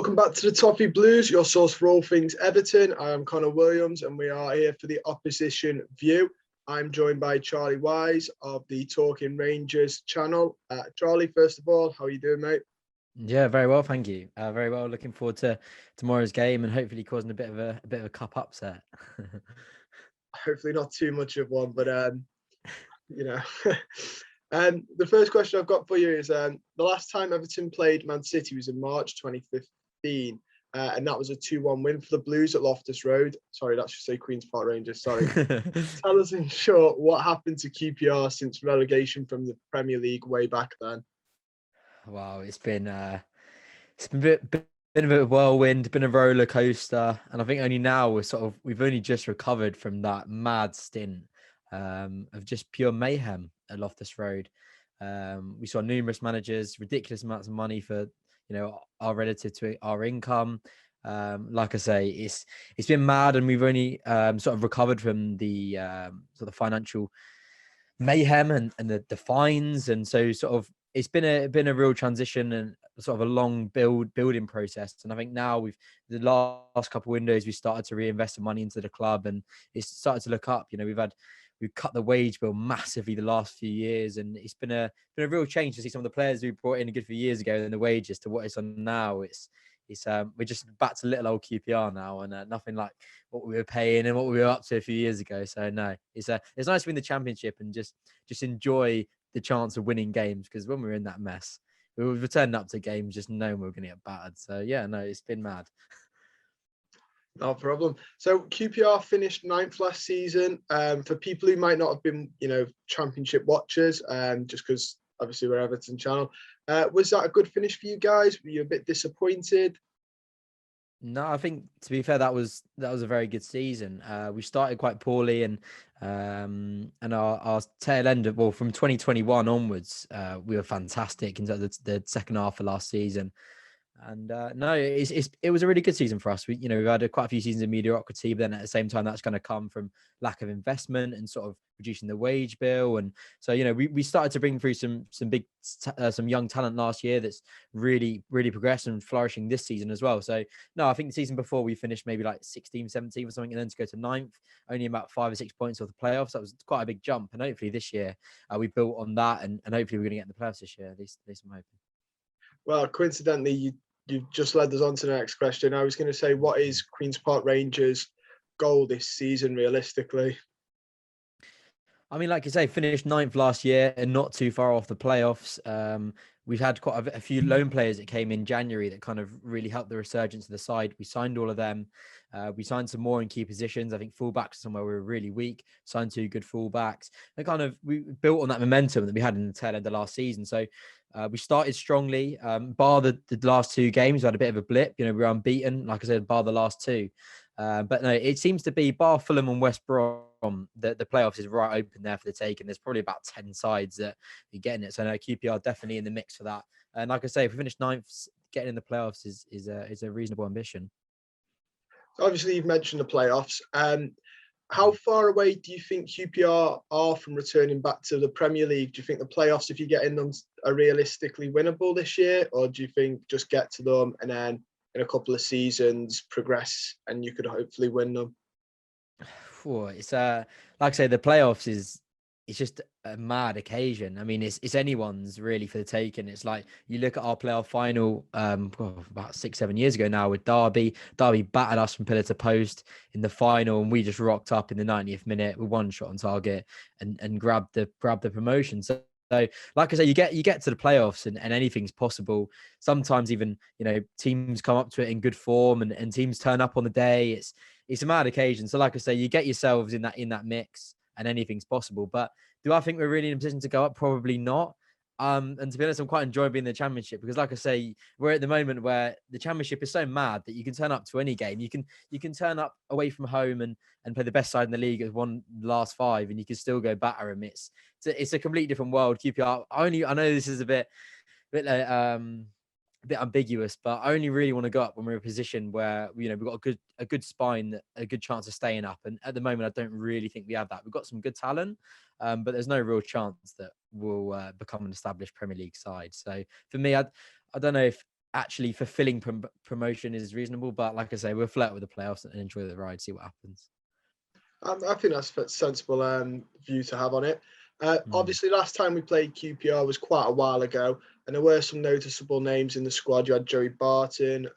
Welcome back to the Toffee Blues, your source for all things Everton. I am Connor Williams and we are here for the opposition view. I'm joined by Charlie Wise of the Talking Rangers channel. Charlie, first of all, how are you doing, mate? Yeah, very well, thank you. Very well. Looking forward to tomorrow's game and hopefully causing a bit of a cup upset. Hopefully not too much of one, but you know. The first question I've got for you is the last time Everton played Man City was in March 2015, and that was a 2-1 win for the Blues at Loftus Road. Sorry, that should say Queen's Park Rangers. Sorry. Tell us in short what happened to QPR since relegation from the Premier League way back then. Wow, it's been been a bit of whirlwind, been a roller coaster, and I think only now we've only just recovered from that mad stint of just pure mayhem at Loftus Road. We saw numerous managers, ridiculous amounts of money for our relative to our income. Like I say, it's been mad, and we've only sort of recovered from the sort of financial mayhem and the fines, and so sort of it's been a real transition and sort of a long building process. And I think now the last couple of windows we started to reinvest some money into the club, and it's started to look up. We've cut the wage bill massively the last few years, and it's been a real change to see some of the players we brought in a good few years ago and the wages to what it's on now. We're just back to little old QPR now, and nothing like what we were paying and what we were up to a few years ago. So no, it's nice to win the championship and just enjoy the chance of winning games, because when we were in that mess, we were returning up to games just knowing we were going to get battered. So yeah, no, it's been mad. No problem. So QPR finished 9th last season. For people who might not have been, championship watchers, just because obviously we're Everton channel, was that a good finish for you guys? Were you a bit disappointed? No, I think, to be fair, that was a very good season. We started quite poorly, and our tail end from 2021 onwards, we were fantastic into the second half of last season. And no, it was a really good season for us. We've had quite a few seasons of mediocrity, but then at the same time, that's going to come from lack of investment and sort of reducing the wage bill. And so, we started to bring through some young talent last year that's really, really progressed and flourishing this season as well. So no, I think the season before we finished maybe like 16, 17 or something, and then to go to 9th, only about 5 or 6 points off the playoffs. That was quite a big jump. And hopefully this year we built on that, and hopefully we're going to get in the playoffs this year. At least I'm hoping. Well, coincidentally, you've just led us on to the next question. I was going to say, what is Queen's Park Rangers' goal this season, realistically? I mean, like you say, finished 9th last year and not too far off the playoffs. We've had quite a few loan players that came in January that kind of really helped the resurgence of the side. We signed all of them. We signed some more in key positions. I think fullbacks are somewhere we were really weak. Signed 2 good fullbacks. And we built on that momentum that we had in the tail end of last season. So we started strongly. Bar the last 2 games, we had a bit of a blip. We were unbeaten, like I said, bar the last 2. But no, it seems to be bar Fulham and West Brom. The playoffs is right open there for the take, and there's probably about 10 sides that are getting it. So no, QPR definitely in the mix for that. And like I say, if we finish 9th, getting in the playoffs is a reasonable ambition. Obviously, you've mentioned the playoffs. How far away do you think QPR are from returning back to the Premier League? Do you think the playoffs, if you get in them, are realistically winnable this year, or do you think just get to them and then in a couple of seasons progress and you could hopefully win them? It's like I say, the playoffs it's just a mad occasion. I mean, it's anyone's really for the taking. It's like you look at our playoff final about 6-7 years ago now with Derby. Derby battered us from pillar to post in the final, and we just rocked up in the 90th minute with 1 shot on target and grabbed the promotion. So like I say, you get to the playoffs and anything's possible. Sometimes even teams come up to it in good form, and teams turn up on the day. It's a mad occasion. So like I say, you get yourselves in that mix, and anything's possible. But do I think we're really in a position to go up? Probably not. And to be honest, I'm quite enjoying being in the championship, because like I say, we're at the moment where the championship is so mad that you can turn up to any game. You can turn up away from home and play the best side in the league as one last 5, and you can still go batter them. It's a completely different world. QPR. I know this is a bit ambiguous, but I only really want to go up when we're in a position where we've got a good spine, a good chance of staying up. And at the moment, I don't really think we have that. We've got some good talent, but there's no real chance that we'll become an established Premier League side. So for me, I don't know if actually fulfilling promotion is reasonable. But like I say, we'll flirt with the playoffs and enjoy the ride, see what happens. I think that's a sensible view to have on it. Mm. Obviously, last time we played QPR was quite a while ago, and there were some noticeable names in the squad. You had Joey Barton,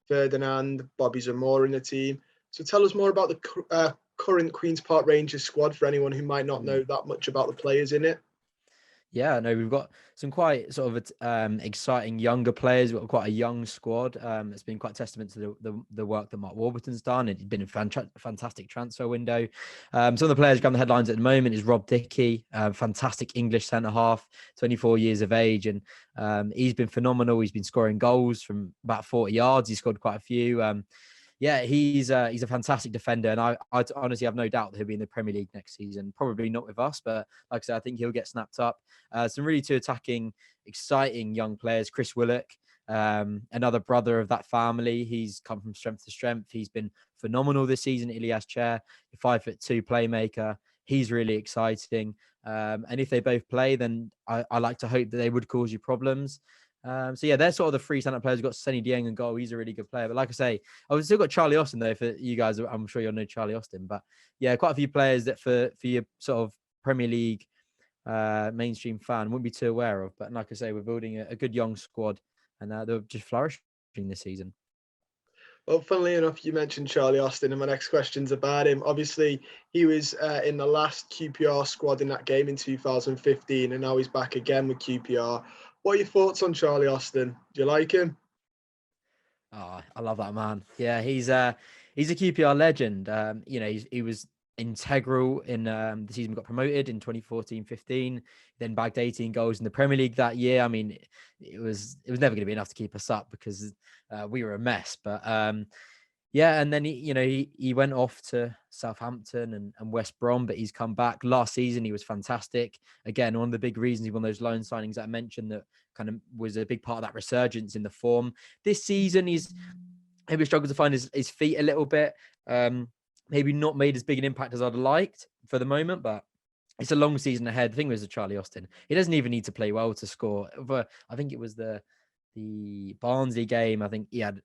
Ferdinand, Bobby Zamora in the team. So tell us more about the current Queen's Park Rangers squad for anyone who might not know that much about the players in it. Yeah, no, we've got some quite sort of exciting younger players. We've got quite a young squad. It's been quite a testament to the work that Mark Warburton's done. It's been a fantastic transfer window. Some of the players grabbing the headlines at the moment is Rob Dickie, fantastic English centre half, 24 years of age, and he's been phenomenal. He's been scoring goals from about 40 yards. He scored quite a few. Yeah, he's a fantastic defender, and I honestly have no doubt that he'll be in the Premier League next season. Probably not with us, but like I said, I think he'll get snapped up. Some really two attacking, exciting young players. Chris Willock, another brother of that family. He's come from strength to strength. He's been phenomenal this season. Ilias Chair, a 5'2" playmaker. He's really exciting. And if they both play, then I like to hope that they would cause you problems. So yeah, they're sort of the three standout players. We've got Senny Dieng in goal. He's a really good player. But like I say, I've still got Charlie Austin though for you guys. I'm sure you'll know Charlie Austin. But yeah, quite a few players that for your sort of Premier League mainstream fan wouldn't be too aware of. But like I say, we're building a good young squad, and they're just flourishing this season. Well, funnily enough, you mentioned Charlie Austin, and my next question's about him. Obviously, he was in the last QPR squad in that game in 2015, and now he's back again with QPR. What are your thoughts on Charlie Austin? Do you like him? Oh, I love that man. Yeah, he's a QPR legend. You know, he was integral in the season we got promoted in 2014-15, then bagged 18 goals in the Premier League that year. I mean, it was never going to be enough to keep us up because we were a mess. But yeah, and then he went off to Southampton and West Brom, but he's come back. Last season he was fantastic. Again, one of the big reasons he won those loan signings that I mentioned that kind of was a big part of that resurgence in the form. This season he's maybe struggled to find his feet a little bit. Maybe not made as big an impact as I'd liked for the moment, but it's a long season ahead. The thing was with Charlie Austin, he doesn't even need to play well to score. But I think it was the Barnsley game. I think he had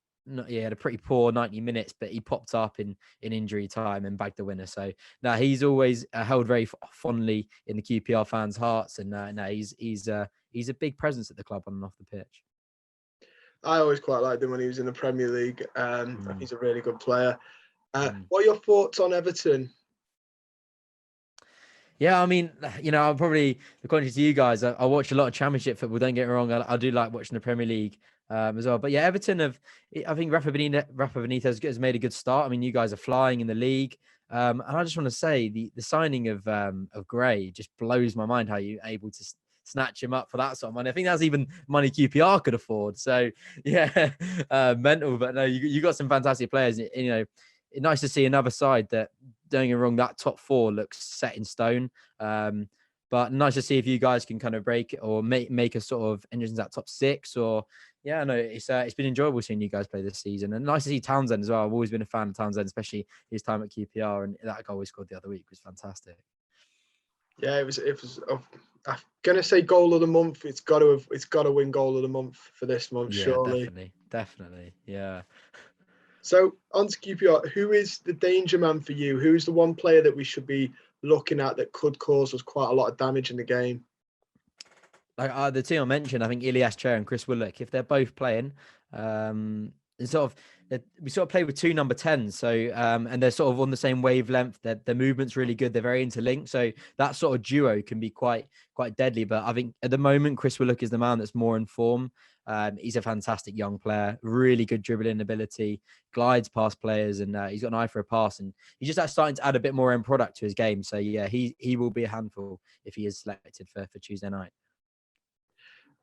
a pretty poor 90 minutes, but he popped up in injury time and bagged the winner. So now he's always held very fondly in the QPR fans' hearts, and now he's a big presence at the club on and off the pitch. I always quite liked him when he was in the Premier League. He's a really good player. What are your thoughts on Everton? Yeah, I mean, I'm probably, according to you guys, I watch a lot of Championship football. Don't get me wrong, I do like watching the Premier League as well. But yeah, Everton I think Rafa Benitez has made a good start. I mean, you guys are flying in the league. And I just want to say the signing of Gray just blows my mind how you're able to snatch him up for that sort of money. I think that's even money QPR could afford. So yeah, mental. But no, you got some fantastic players. It's nice to see another side that, don't get me wrong, that top four looks set in stone. But nice to see if you guys can kind of break it or make a sort of entrance that top six. Or yeah, no, it's been enjoyable seeing you guys play this season, and nice to see Townsend as well. I've always been a fan of Townsend, especially his time at QPR, and that goal he scored the other week was fantastic. Yeah, it was. I'm gonna say goal of the month. It's got to win goal of the month for this month, yeah, surely. Definitely, yeah. So on to QPR, who is the danger man for you? Who's the one player that we should be looking at that could cause us quite a lot of damage in the game? Like the team I mentioned, I think Ilias Chair and Chris Willock, if they're both playing, we sort of play with two number 10s. So and they're sort of on the same wavelength. Their movement's really good. They're very interlinked. So that sort of duo can be quite deadly. But I think at the moment, Chris Willock is the man that's more in form. He's a fantastic young player, really good dribbling ability, glides past players, and he's got an eye for a pass. And he's just starting to add a bit more end product to his game. So yeah, he will be a handful if he is selected for Tuesday night.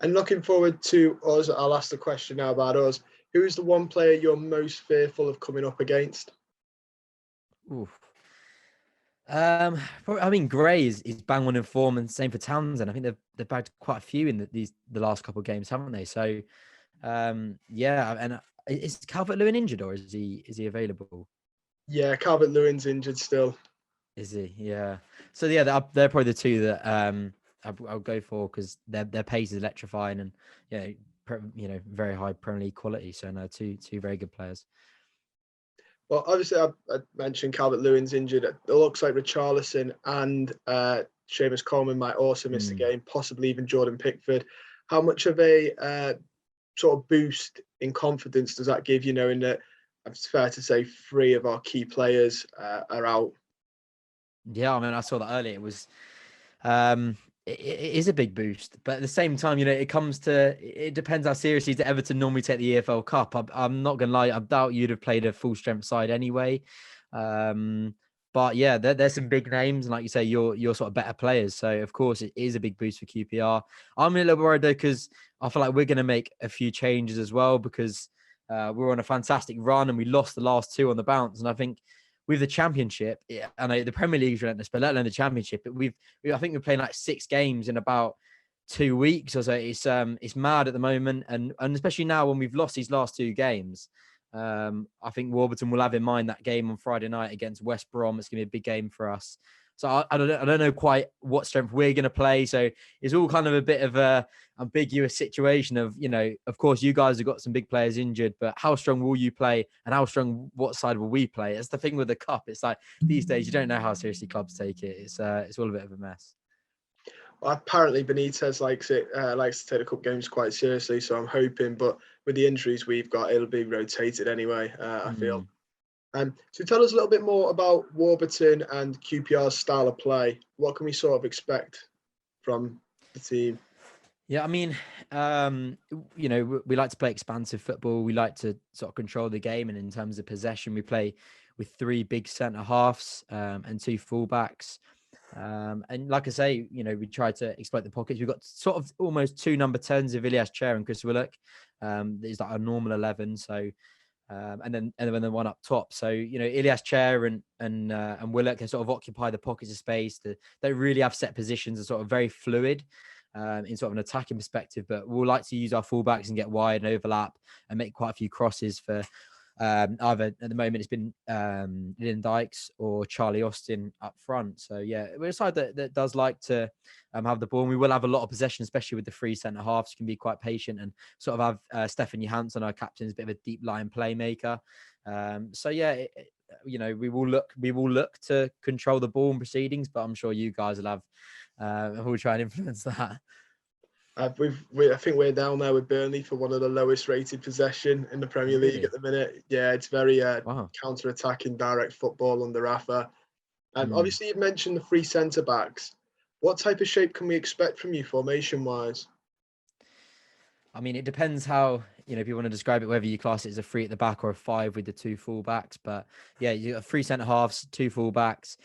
And looking forward to us, I'll ask the question now about us. Who is the one player you're most fearful of coming up against? Oof. I mean, Gray is bang on in form, and same for Townsend. I think they've bagged quite a few in the last couple of games, haven't they? So, yeah. And is Calvert-Lewin injured, or is he available? Yeah, Calvert-Lewin's injured still. Is he? Yeah. So yeah, they're probably the two that I'll go for because their pace is electrifying, and very high Premier League quality. So no, two very good players. Well, obviously, I mentioned Calvert-Lewin's injured. It looks like Richarlison and Seamus Coleman might also miss the game, possibly even Jordan Pickford. How much of a sort of boost in confidence does that give you, knowing that it's fair to say 3 of our key players are out? Yeah, I mean, I saw that earlier. It was, it is a big boost, but at the same time, it depends how seriously does Everton normally take the EFL Cup. I'm not gonna lie, I doubt you'd have played a full strength side anyway. But yeah, there's some big names, and like you say, you're sort of better players. So of course, it is a big boost for QPR. I'm a little worried though, because I feel like we're going to make a few changes as well, because we're on a fantastic run and we lost the last 2 on the bounce, and I think with the Championship, I know the Premier League is relentless, but let alone the Championship, I think we're playing like 6 games in about 2 weeks or so. It's mad at the moment, and especially now when we've lost these last 2 games. I think Warburton will have in mind that game on Friday night against West Brom. It's going to be a big game for us. So I don't know quite what strength we're going to play. So it's all kind of a bit of a ambiguous situation of, of course, you guys have got some big players injured, but how strong will you play, and what side will we play? It's the thing with the cup. It's like these days you don't know how seriously clubs take it. It's all a bit of a mess. Well, apparently Benitez likes to take the cup games quite seriously, so I'm hoping. But with the injuries we've got, it'll be rotated anyway. I feel. So tell us a little bit more about Warburton and QPR's style of play. What can we sort of expect from the team? Yeah, I mean, we like to play expansive football. We like to sort of control the game, and in terms of possession, we play with 3 big centre halves and 2 fullbacks. And like I say, we try to exploit the pockets. We've got sort of almost 2 number 10s of Ilyas Chair and Chris Willock. Is like a normal 11. So, and then the one up top. So, Ilyas Chair and Willock can sort of occupy the pockets of space. They really have set positions and sort of very fluid. In sort of an attacking perspective, but we'll like to use our fullbacks and get wide and overlap and make quite a few crosses for either at the moment it's been Lyndon Dykes or Charlie Austin up front. So yeah, we're a side that does like to have the ball, and we will have a lot of possession, especially with the 3 centre halves. You can be quite patient and sort of have Stefan Johansson, our captain, is a bit of a deep line playmaker. So yeah, we will look to control the ball in proceedings, but I'm sure you guys will have. We'll try and influence that. I think we're down there with Burnley for one of the lowest rated possession in the Premier League at the minute. Yeah, it's very counter-attacking direct football under Rafa. Obviously, you've mentioned the 3 centre-backs. What type of shape can we expect from you formation-wise? I mean, it depends how, if you want to describe it, whether you class it as a 3 at the back or a 5 with the 2 full-backs. But yeah, you got 3 centre-halves, 2 full-backs.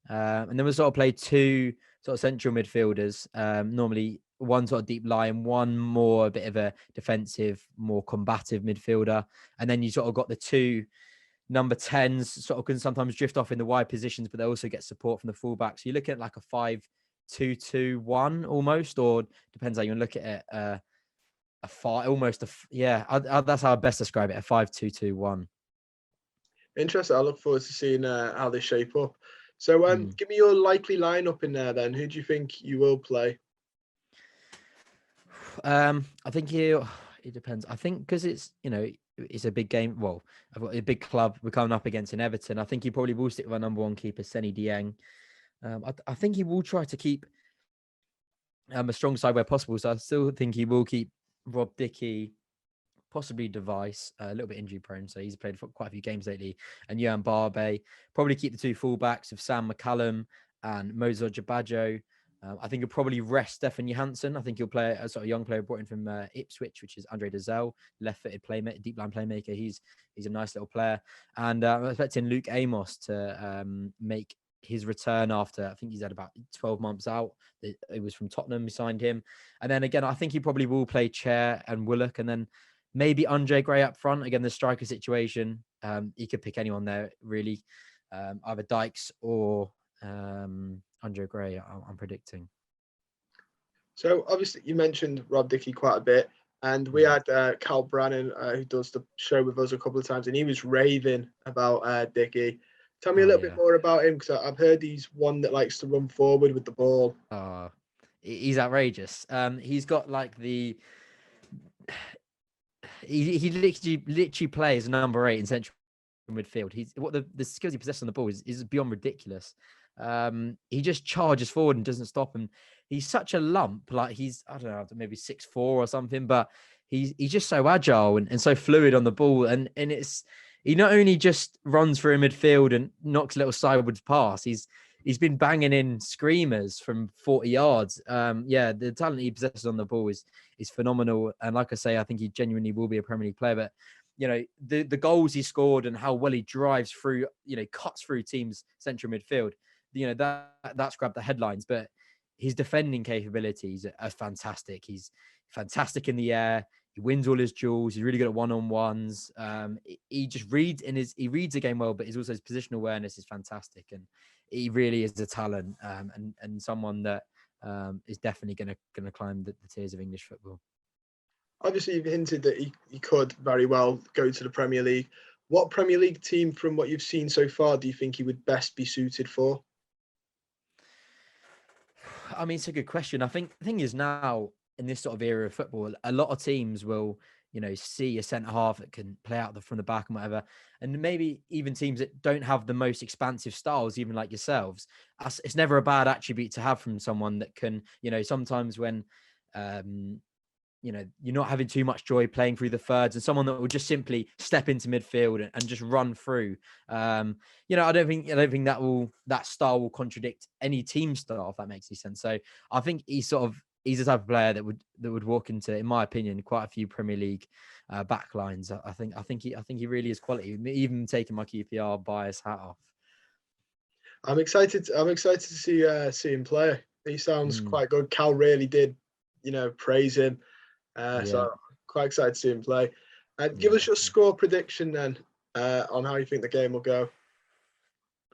And then we'll sort of play 2 sort of central midfielders, normally one sort of deep line, one more a bit of a defensive, more combative midfielder. And then you sort of got the 2 number 10s sort of can sometimes drift off in the wide positions, but they also get support from the fullback. So you're looking at like a 5-2-2-1 almost, or depends how you look at it. That's how I best describe it. A 5-2-2-1. Interesting. I look forward to seeing how they shape up. So give me your likely lineup in there then. Who do you think you will play? I think it depends. I think because it's a big game. Well, I've got a big club we're coming up against in Everton. I think he probably will stick with our number 1 keeper, Seny Dieng. I think he will try to keep a strong side where possible. So I still think he will keep Rob Dickie, possibly Device, a little bit injury prone. So he's played for quite a few games lately. And Johan Barbe. Probably keep the 2 fullbacks of Sam McCallum and Mozo Jabajo. I think he'll probably rest Stefan Johansson. I think he'll play a sort of young player brought in from Ipswich, which is Andre Dezel, left-footed playmaker, deep line playmaker. He's a nice little player. And I'm expecting Luke Amos to make his return after, I think he's had about 12 months out. It was from Tottenham, we signed him. And then again, I think he probably will play Chair and Willock, and then maybe Andre Gray up front. Again, the striker situation, he could pick anyone there, really. Either Dykes or Andre Gray, I'm predicting. So obviously you mentioned Rob Dickie quite a bit, and we had Cal Brannan, who does the show with us a couple of times, and he was raving about Dickie. Tell me a little bit more about him, because I've heard he's one that likes to run forward with the ball. He's outrageous. He's got like the he literally plays number 8 in central midfield. He's what the skills he possesses on the ball is beyond ridiculous. He just charges forward and doesn't stop. And he's such a lump. Like he's, I don't know, maybe 6'4" or something, but he's just so agile and so fluid on the ball. And it's, he not only just runs through midfield and knocks a little sideways pass, he's been banging in screamers from 40 yards. Yeah, the talent he possesses on the ball is phenomenal. And like I say, I think he genuinely will be a Premier League player. But you know, the goals he scored and how well he drives through, you know, cuts through teams' central midfield, you know, that's grabbed the headlines. But his defending capabilities are fantastic. He's fantastic in the air. He wins all his duels. He's really good at one-on-ones. He just reads he reads the game well, but his positional awareness is fantastic. And he really is a talent, and someone that is definitely going to climb the tiers of English football. Obviously, you've hinted that he could very well go to the Premier League. What Premier League team, from what you've seen so far, do you think he would best be suited for? I mean, it's a good question. I think the thing is now in this sort of era of football, a lot of teams will, you know, see a centre half that can play out from the back and whatever. And maybe even teams that don't have the most expansive styles, even like yourselves, it's never a bad attribute to have from someone that can, you know, sometimes when, you know, you're not having too much joy playing through the thirds, and someone that will just simply step into midfield and just run through. You know, I don't think that style will contradict any team style, if that makes any sense. So I think he's the type of player that would walk into, in my opinion, quite a few Premier League backlines. I think he really is quality. Even taking my QPR bias hat off. I'm excited to see him play. He sounds quite good. Cal really did, you know, praise him. So quite excited to see him play. Give us your score prediction then on how you think the game will go.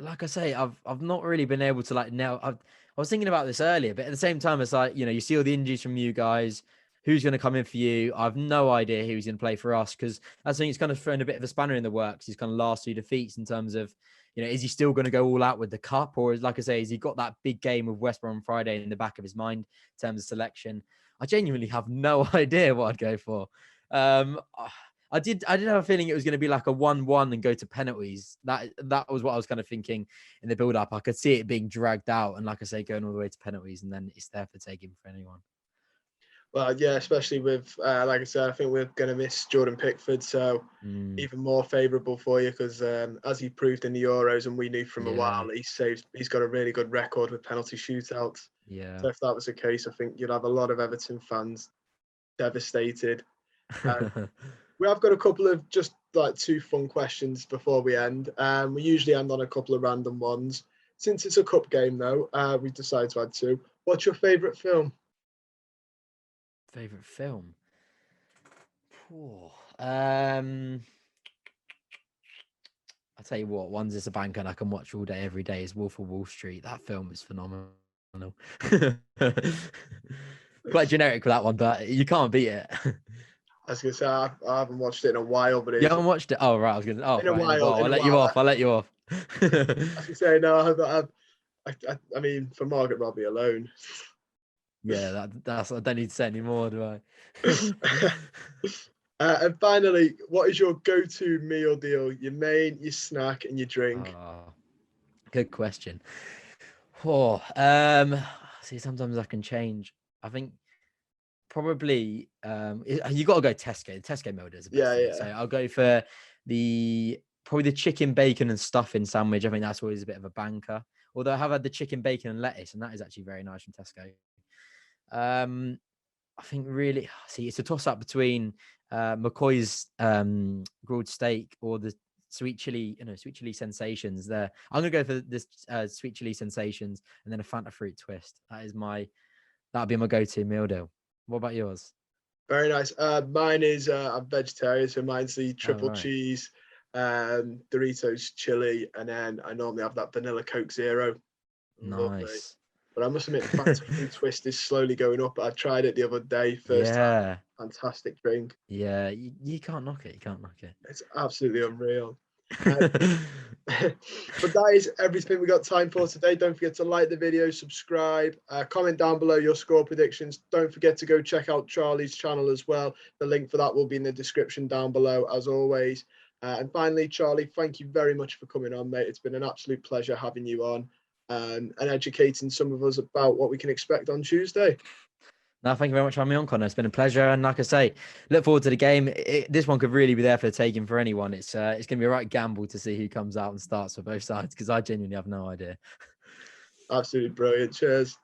Like I say, I've not really been able to nail. I was thinking about this earlier, but at the same time, it's like, you know, you see all the injuries from you guys. Who's going to come in for you? I've no idea who's going to play for us, because I think it's kind of thrown a bit of a spanner in the works. He's kind of last 2 defeats in terms of, you know, is he still going to go all out with the cup, or like I say, has he got that big game with West Brom on Friday in the back of his mind in terms of selection? I genuinely have no idea what I'd go for. I did have a feeling it was going to be like a 1-1 and go to penalties. That was what I was kind of thinking in the build-up. I could see it being dragged out and, like I say, going all the way to penalties, and then it's there for taking for anyone. Well, yeah, especially with, like I said, I think we're going to miss Jordan Pickford, so even more favourable for you, because as he proved in the Euros, and we knew from a while, he's got a really good record with penalty shootouts. Yeah. So if that was the case, I think you'd have a lot of Everton fans devastated. We have got a couple of just like 2 fun questions before we end. We usually end on a couple of random ones. Since it's a cup game, though, we decided to add 2. What's your favourite film? Favorite film? I'll tell you what, one's is a banker and I can watch all day, every day, is Wolf of Wall Street. That film is phenomenal. Quite generic for that one, but you can't beat it. I was going to say, I haven't watched it in a while, but you haven't watched it? Oh, right. I was going to, in a while. I'll let you off. I'll let you off. I was going to say, no, I mean, for Margaret Robbie alone. Yeah, that's, I don't need to say any more, do I? And finally, what is your go-to meal deal? Your main, your snack, and your drink? Oh, good question. See, sometimes I can change. I think probably you got to go Tesco. The Tesco meal is the best thing. So I'll go for probably the chicken, bacon, and stuffing sandwich. I think that's always a bit of a banker. Although I have had the chicken, bacon, and lettuce, and that is actually very nice from Tesco. I think really, see, it's a toss-up between McCoy's grilled steak or the sweet chili sensations there. I'm gonna go for this sweet chili sensations and then a Fanta fruit twist. That'll be my go-to meal deal. What about yours? Very nice. Mine is I'm vegetarian, so mine's the triple cheese, Doritos chili, and then I normally have that vanilla Coke Zero. Lovely. Nice. But I must admit, the Fanta fruit twist is slowly going up. I tried it the other day, first time. Fantastic drink. Yeah, you can't knock it. You can't knock it. It's absolutely unreal. But that is everything we got time for today. Don't forget to like the video, subscribe, comment down below your score predictions. Don't forget to go check out Charlie's channel as well. The link for that will be in the description down below, as always. And finally, Charlie, thank you very much for coming on, mate. It's been an absolute pleasure having you on and educating some of us about what we can expect on Tuesday. No, thank you very much for having me on, Connor. It's been a pleasure. And like I say, look forward to the game. This one could really be there for the taking for anyone. It's going to be a right gamble to see who comes out and starts for both sides, because I genuinely have no idea. Absolutely brilliant. Cheers.